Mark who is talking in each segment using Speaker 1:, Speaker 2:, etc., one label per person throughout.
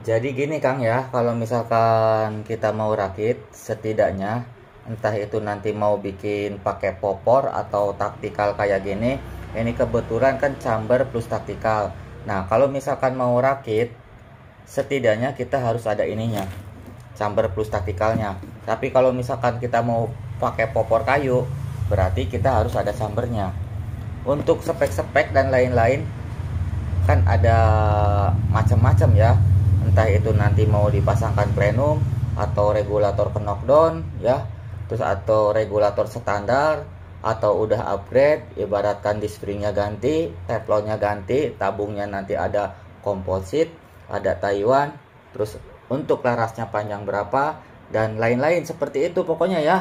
Speaker 1: Jadi gini Kang ya, kalau misalkan kita mau rakit, setidaknya entah itu nanti mau bikin pakai popor atau taktikal kayak gini, ini kebetulan kan chamber plus taktikal. Nah, kalau misalkan mau rakit, setidaknya kita harus ada ininya, chamber plus taktikalnya. Tapi kalau misalkan kita mau pakai popor kayu, berarti kita harus ada chambernya. Untuk spek-spek dan lain-lain kan ada macam-macam ya, entah itu nanti mau dipasangkan plenum atau regulator knockdown ya, terus atau regulator standar, atau udah upgrade ibaratkan di springnya ganti, teflonnya ganti, tabungnya nanti ada komposit, ada Taiwan, terus untuk larasnya panjang berapa dan lain-lain seperti itu pokoknya ya.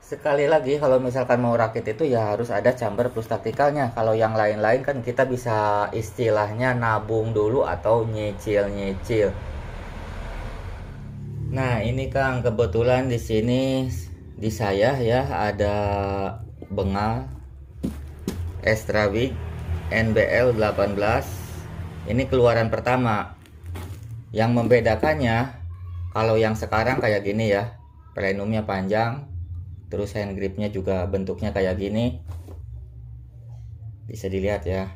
Speaker 1: Sekali lagi kalau misalkan mau rakit itu ya harus ada chamber plus taktikalnya. Kalau yang lain-lain kan kita bisa istilahnya nabung dulu atau nyicil-nyicil. Nah, ini Kang kebetulan di sini di saya ya ada bengal Extra Big NBL 18. Ini keluaran pertama. Yang membedakannya kalau yang sekarang kayak gini ya, plenumnya panjang, terus hand gripnya juga bentuknya kayak gini, bisa dilihat ya.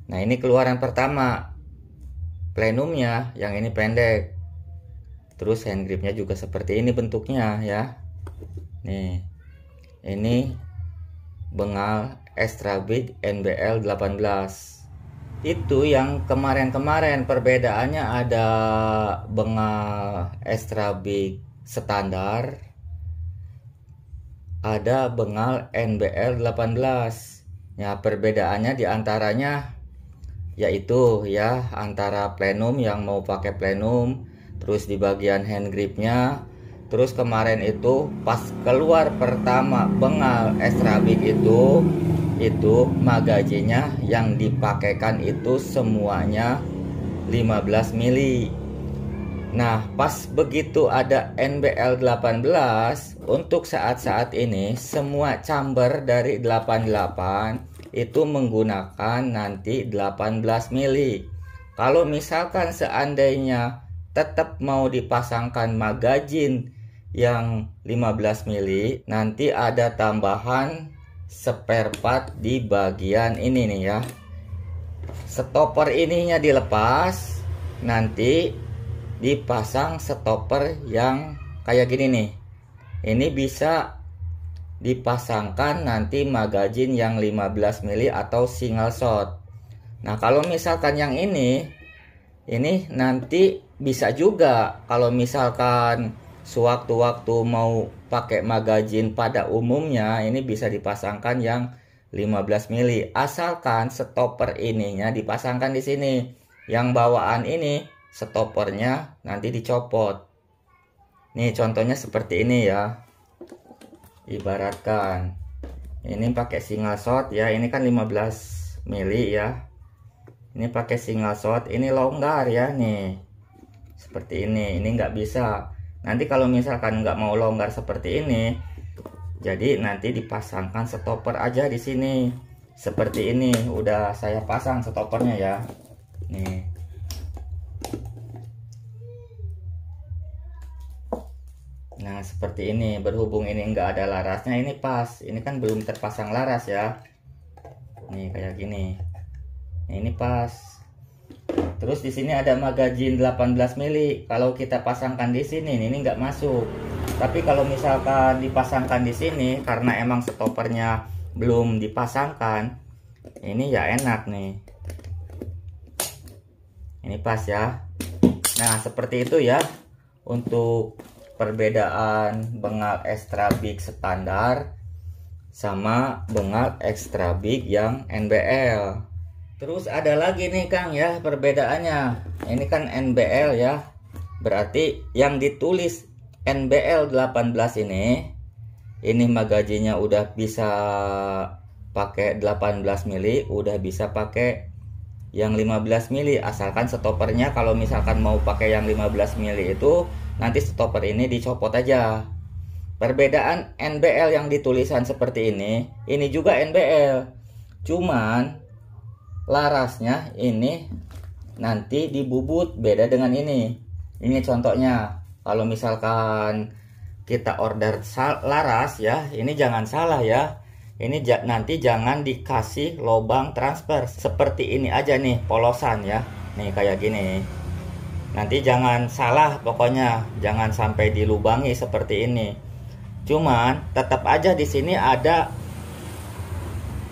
Speaker 1: Nah, ini keluaran pertama, plenumnya yang ini pendek, terus hand gripnya juga seperti ini bentuknya ya. Nih, ini bengal Extra Big NBL 18. Itu yang kemarin-kemarin perbedaannya ada bengal Extra Big standar, ada bengal NBL 18. Ya, perbedaannya diantaranya yaitu ya antara plenum yang mau pakai plenum, terus di bagian hand gripnya, terus kemarin itu pas keluar pertama bengal Extra Big itu magajinya yang dipakaikan itu semuanya 15 mili. Nah, pas begitu ada NBL 18, untuk saat-saat ini semua chamber dari 88 itu menggunakan nanti 18 mili. Kalau misalkan seandainya tetap mau dipasangkan magazin yang 15 mili, nanti ada tambahan spare part di bagian ini nih ya. Stopper ininya dilepas, nanti dipasang stopper yang kayak gini nih. Ini bisa dipasangkan nanti magazin yang 15 mili atau single shot. Nah, kalau misalkan yang ini nanti bisa juga kalau misalkan sewaktu-waktu mau pakai magazin pada umumnya, ini bisa dipasangkan yang 15 mili asalkan stopper ininya dipasangkan di sini. Yang bawaan ini stoppernya nanti dicopot. Nih contohnya seperti ini ya. Ibaratkan ini pakai single shot ya, ini kan 15 mili ya. Ini pakai single shot, ini longgar ya nih. Seperti ini nggak bisa. Nanti kalau misalkan nggak mau longgar seperti ini, jadi nanti dipasangkan stopper aja di sini. Seperti ini, udah saya pasang stoppernya ya. Nih. Nah, seperti ini. Berhubung ini nggak ada larasnya, ini pas. Ini kan belum terpasang laras ya. Nih kayak gini. Nah, ini pas. Terus di sini ada magazin 18 mili. Kalau kita pasangkan di sini, ini nggak masuk. Tapi kalau misalkan dipasangkan di sini, karena emang stoppernya belum dipasangkan, ini ya enak nih. Ini pas ya. Nah, seperti itu ya untuk perbedaan bengal Extra Big standar sama bengal Extra Big yang NBL. Terus ada lagi nih Kang ya perbedaannya. Ini kan NBL ya. Berarti yang ditulis NBL 18 ini magajinya udah bisa pakai 18 mili, udah bisa pakai yang 15 mili, asalkan stoppernya kalau misalkan mau pakai yang 15 mili itu nanti stopper ini dicopot aja. Perbedaan NBL yang ditulisan seperti ini juga NBL, cuman larasnya ini nanti dibubut beda dengan ini. Ini contohnya, kalau misalkan kita order laras ya, ini jangan salah ya. Ini nanti jangan dikasih lubang transfer seperti ini aja nih, polosan ya. Nih kayak gini. Nanti jangan salah, pokoknya jangan sampai dilubangi seperti ini. Cuman tetap aja di sini ada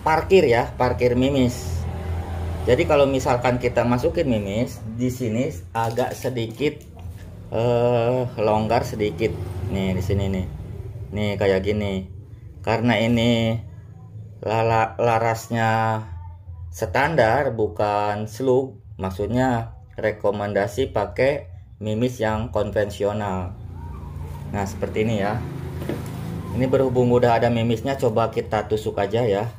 Speaker 1: parkir ya, parkir mimis. Jadi kalau misalkan kita masukin mimis, di sini agak sedikit longgar sedikit. Nih di sini nih. Nih kayak gini. Karena ini larasnya standar bukan slug, maksudnya rekomendasi pakai mimis yang konvensional. Nah, seperti ini ya. Ini berhubung udah ada mimisnya, coba kita tusuk aja ya.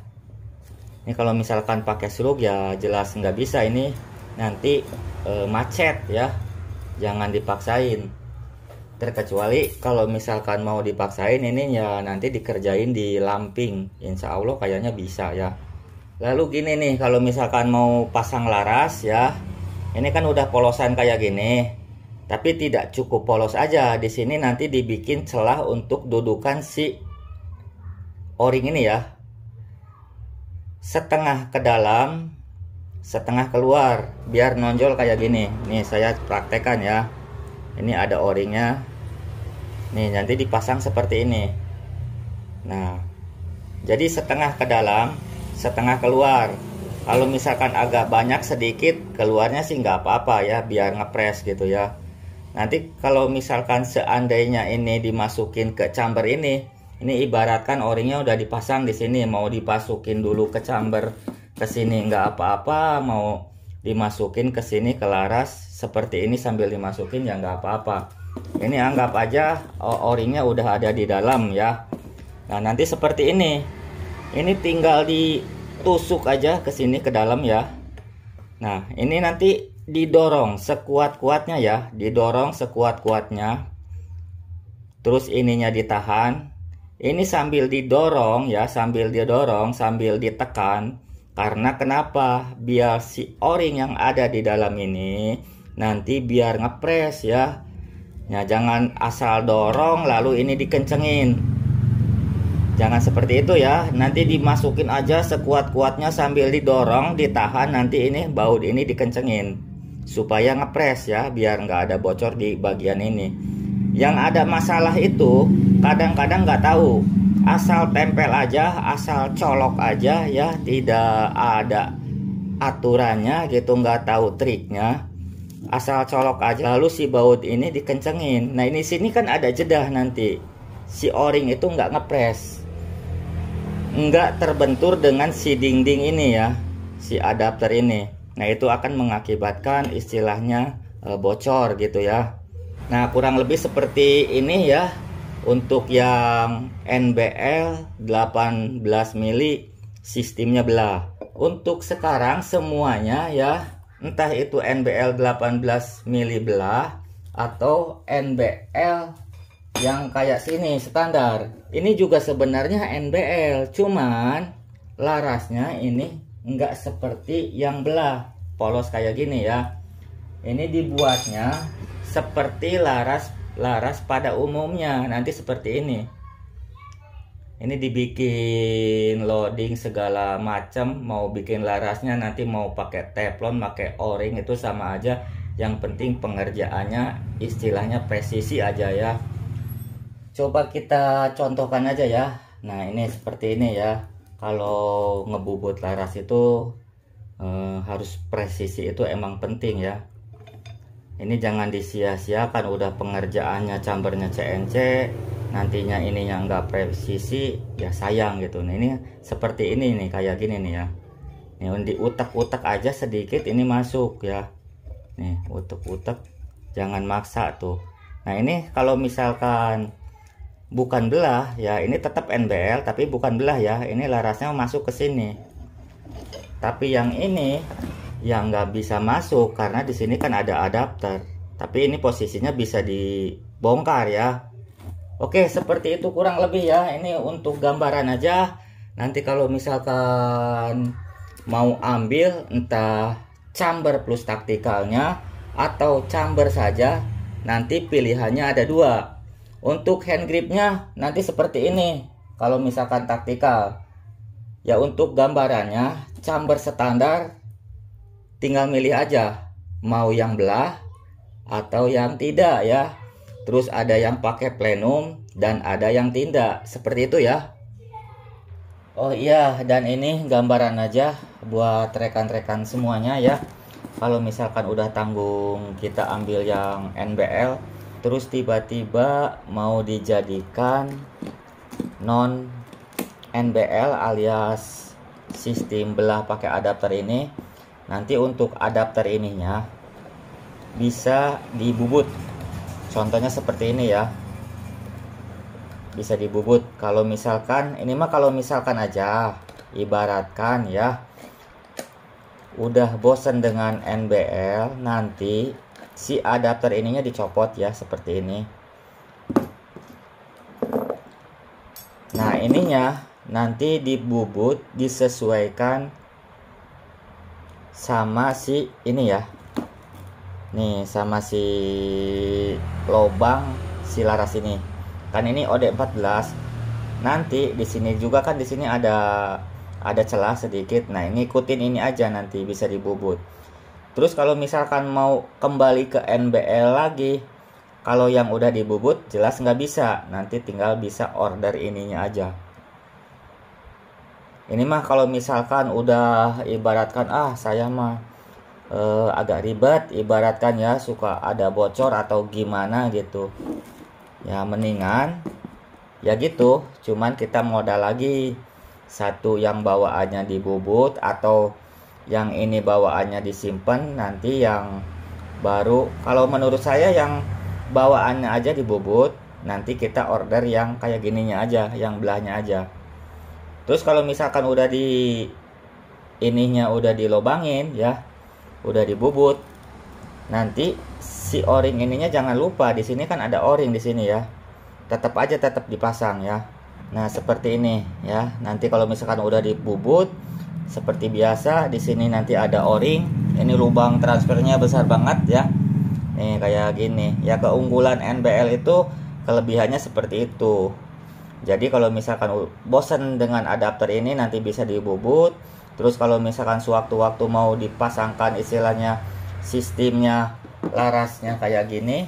Speaker 1: Ini kalau misalkan pakai slug ya jelas nggak bisa, ini nanti macet ya, jangan dipaksain. Terkecuali kalau misalkan mau dipaksain ini ya nanti dikerjain di lamping, insya Allah kayaknya bisa ya. Lalu gini nih, kalau misalkan mau pasang laras ya, ini kan udah polosan kayak gini, tapi tidak cukup polos aja. Di sini nanti dibikin celah untuk dudukan si O-ring ini ya. Setengah ke dalam, setengah keluar, biar nonjol kayak gini. Nih saya praktekkan ya. Ini ada O-ringnya. Nih nanti dipasang seperti ini. Nah, jadi setengah ke dalam, setengah keluar. Kalau misalkan agak banyak sedikit keluarnya sih nggak apa-apa ya, biar ngepres gitu ya. Nanti kalau misalkan seandainya ini dimasukin ke chamber ini ibaratkan O-ringnya udah dipasang di sini, mau dimasukin dulu ke chamber ke sini nggak apa-apa, mau dimasukin ke sini ke laras seperti ini sambil dimasukin ya nggak apa-apa. Ini anggap aja O-ringnya udah ada di dalam ya. Nah nanti seperti ini tinggal ditusuk aja ke sini ke dalam ya. Nah ini nanti didorong sekuat-kuatnya ya, didorong sekuat-kuatnya. Terus ininya ditahan. Ini sambil didorong ya, sambil didorong, sambil ditekan. Karena kenapa? Biar si O-ring yang ada di dalam ini nanti biar ngepres ya. Nah, jangan asal dorong lalu ini dikencengin. Jangan seperti itu ya. Nanti dimasukin aja sekuat-kuatnya sambil didorong, ditahan, nanti ini baut ini dikencengin supaya ngepres ya, biar nggak ada bocor di bagian ini. Yang ada masalah itu kadang-kadang nggak tahu, asal tempel aja, asal colok aja ya, tidak ada aturannya gitu, nggak tahu triknya, asal colok aja lalu si baut ini dikencengin. Nah ini sini kan ada jeda, nanti si O-ring itu nggak ngepres, nggak terbentur dengan si dinding ini ya, si adapter ini. Nah itu akan mengakibatkan istilahnya bocor gitu ya. Nah kurang lebih seperti ini ya untuk yang NBL 18 mili sistemnya belah. Untuk sekarang semuanya ya, entah itu NBL 18 mili belah atau NBL yang kayak sini standar, ini juga sebenarnya NBL, cuman larasnya ini enggak seperti yang belah polos kayak gini ya. Ini dibuatnya seperti laras pada umumnya, nanti seperti ini. Ini dibikin loading segala macam, mau bikin larasnya nanti mau pakai teflon, pakai O-ring itu sama aja. Yang penting pengerjaannya istilahnya presisi aja ya. Coba kita contohkan aja ya. Nah ini seperti ini ya. Kalau ngebubut laras itu harus presisi, itu emang penting ya. Ini jangan disia-siakan, udah pengerjaannya chambernya CNC, nantinya ininya nggak presisi ya sayang gitu. Nah ini seperti ini nih, kayak gini nih ya. Nih diutak-utak aja sedikit ini masuk ya. Nih utak-utak, jangan maksa tuh. Nah ini kalau misalkan bukan belah ya, ini tetap NBL tapi bukan belah ya. Ini larasnya masuk ke sini. Tapi yang ini yang nggak bisa masuk karena di sini kan ada adapter. Tapi ini posisinya bisa bongkar ya. Oke, seperti itu kurang lebih ya. Ini untuk gambaran aja. Nanti kalau misalkan mau ambil entah chamber plus taktikalnya atau chamber saja, nanti pilihannya ada dua. Untuk hand gripnya nanti seperti ini kalau misalkan taktikal ya. Untuk gambarannya chamber standar tinggal milih aja mau yang belah atau yang tidak ya. Terus ada yang pakai plenum dan ada yang tidak, seperti itu ya. Oh iya, dan ini gambaran aja buat rekan-rekan semuanya ya. Kalau misalkan udah tanggung kita ambil yang NBL, terus tiba-tiba mau dijadikan non NBL alias sistem belah pakai adapter ini, nanti untuk adapter ininya bisa dibubut. Contohnya seperti ini ya, bisa dibubut. Kalau misalkan ini mah kalau misalkan aja ibaratkan ya udah bosen dengan NBL, nanti si adapter ininya dicopot ya seperti ini. Nah ininya nanti dibubut disesuaikan sama si ini ya, nih sama si lobang si laras ini. Kan ini OD14. Nanti di sini juga kan di sini ada celah sedikit. Nah, ini ikutin ini aja nanti bisa dibubut. Terus kalau misalkan mau kembali ke NBL lagi, kalau yang udah dibubut jelas nggak bisa. Nanti tinggal bisa order ininya aja. Ini mah kalau misalkan udah ibaratkan saya mah agak ribet ibaratkan ya, suka ada bocor atau gimana gitu ya, mendingan ya gitu cuman kita modal lagi satu yang bawaannya dibubut atau yang ini bawaannya disimpan. Nanti yang baru kalau menurut saya yang bawaannya aja dibubut, nanti kita order yang kayak gininya aja, yang belahnya aja. Terus kalau misalkan udah di ininya udah dilobangin ya, udah dibubut, nanti si o-ring ininya jangan lupa di sini kan ada o-ring di sini ya, tetap dipasang ya. Nah seperti ini ya. Nanti kalau misalkan udah dibubut seperti biasa, di sini nanti ada o-ring. Ini lubang transfernya besar banget ya, nih kayak gini ya. Keunggulan NBL itu kelebihannya seperti itu. Jadi kalau misalkan bosan dengan adapter ini nanti bisa dibubut. Terus kalau misalkan sewaktu-waktu mau dipasangkan istilahnya sistemnya larasnya kayak gini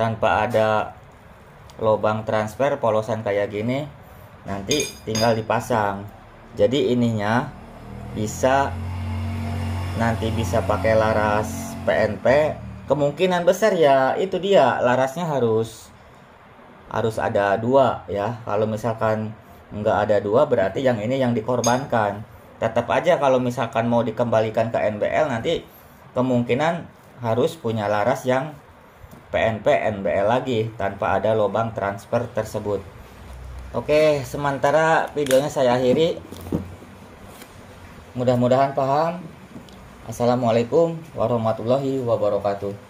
Speaker 1: tanpa ada lubang transfer polosan kayak gini, nanti tinggal dipasang. Jadi ininya bisa nanti bisa pakai laras PNP. Kemungkinan besar ya itu dia larasnya harus ada dua ya. Kalau misalkan nggak ada dua berarti yang ini yang dikorbankan. Tetap aja kalau misalkan mau dikembalikan ke NBL nanti kemungkinan harus punya laras yang PNP NBL lagi tanpa ada lubang transfer tersebut. Oke, sementara videonya saya akhiri. Mudah-mudahan paham. Assalamualaikum warahmatullahi wabarakatuh.